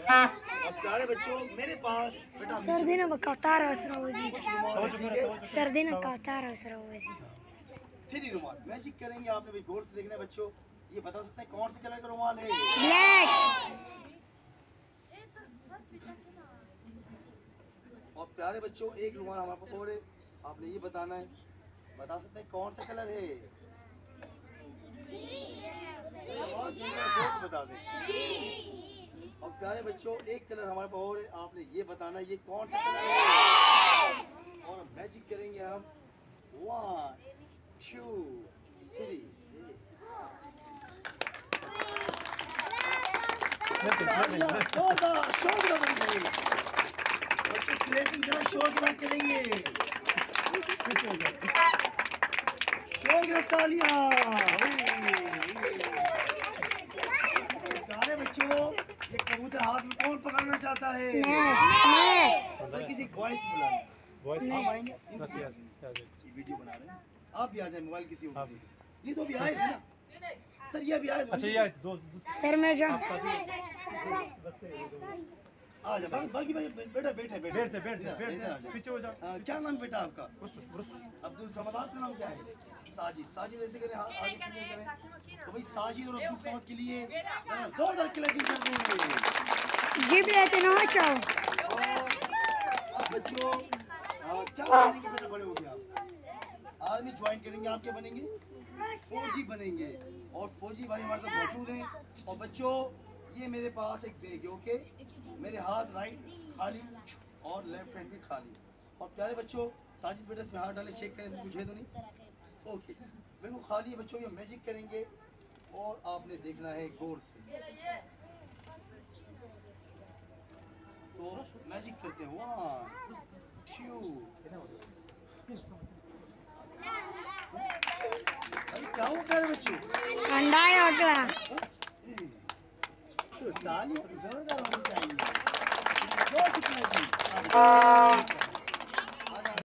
अब प्यारे बच्चों मेरे पास बेटा सर्दी में कतार असरोजी सर्दी में रुमाल कतार असरोजी 3 रुमाल मैजिक करेंगे। आपने भी गौर से देखना है बच्चों। ये बता सकते हैं कौन से कलर का रुमाल है? ब्लैक। और प्यारे बच्चों एक रुमाल हमारे पास और है। आपने ये बताना है, बता सकते हैं कौन सा कलर है? बता दें। और प्यारे बच्चों एक कलर हमारे पास और है। आपने ये बताना है ये कौन सा कलर है। और मैजिक करेंगे हम 1 2 3। बच्चों क्लेपिंग जरा शोर के साथ करेंगे। शोर के तालियां। प्यारे बच्चों ये कबूतर हाथ में कौन पकड़ना चाहता है? मैं किसी वॉइस बुलाना। आप आएंगे? वीडियो बना रहे हैं, आप भी आ जाए। मोबाइल किसी और को। ये तो भी आए थे ना सर, ये भी आए थे। अच्छा ये आए दो सर मैं जा आ जा बाकी बेटा बैठे बैठ से पीछे हो जा। क्या नाम बेटा आपका? अब्दुल समद। आपका नाम क्या है? साजिद। साजिद ऐसे करें आगे क्लियर करें तो भाई साजिद और अब्दुल समद के लिए जोरदार क्लैपिंग कर देंगे। जीप लेते ना चाहो। अब बच्चों क्या बनेंगे बेटा? बड़े हो गए आप आर्मी ज्वाइन करेंगे। आप क्या बनेंगे? फौजी बनेंगे। और फौजी भाई हमारे साथ मौजूद हैं। और बच्चों ये मेरे पास एक बैग है। ओके मेरे हाथ राइट खाली और लेफ्ट हैंड भी खाली। और प्यारे बच्चों साजिद बेटा इसमें हाथ डाले चेक करें मुझे तो नहीं। ओके बिल्कुल खाली है बच्चों। ये मैजिक करेंगे और आपने देखना है गौर से। तो मैजिक करते हैं 1 2। क्या हो प्यारे बच्चों? ठंडा है अगला तो तालियां जोरदार होनी चाहिए।